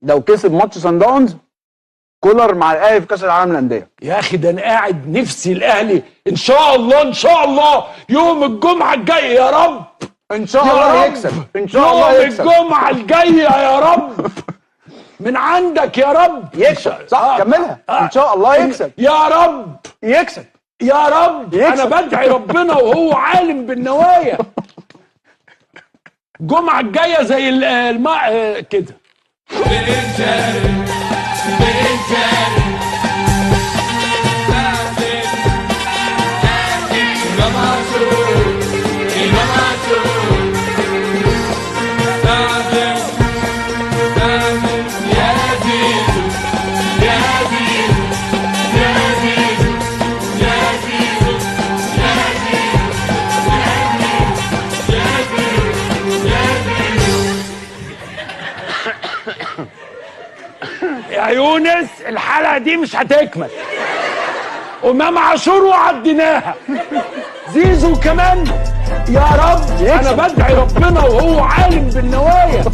لو كسب ماتش سان داونز كولر مع الاهلي في كاس العالم للانديه. يا اخي ده انا قاعد نفسي الاهلي ان شاء الله ان شاء الله يوم الجمعه الجايه يا رب ان شاء الله يكسب، ان شاء الله يكسب يوم الجمعه الجايه يا رب من عندك يا رب يكسب. صح كملها. ان شاء الله يكسب يا رب يكسب يا رب يكسب. انا بدعي ربنا وهو عالم بالنوايا. الجمعه الجايه زي الماء كده. يا يونس الحلقه دي مش هتكمل. امام عاشور وعديناها. زيزو كمان يا رب. انا بدعي ربنا وهو عالم بالنوايا.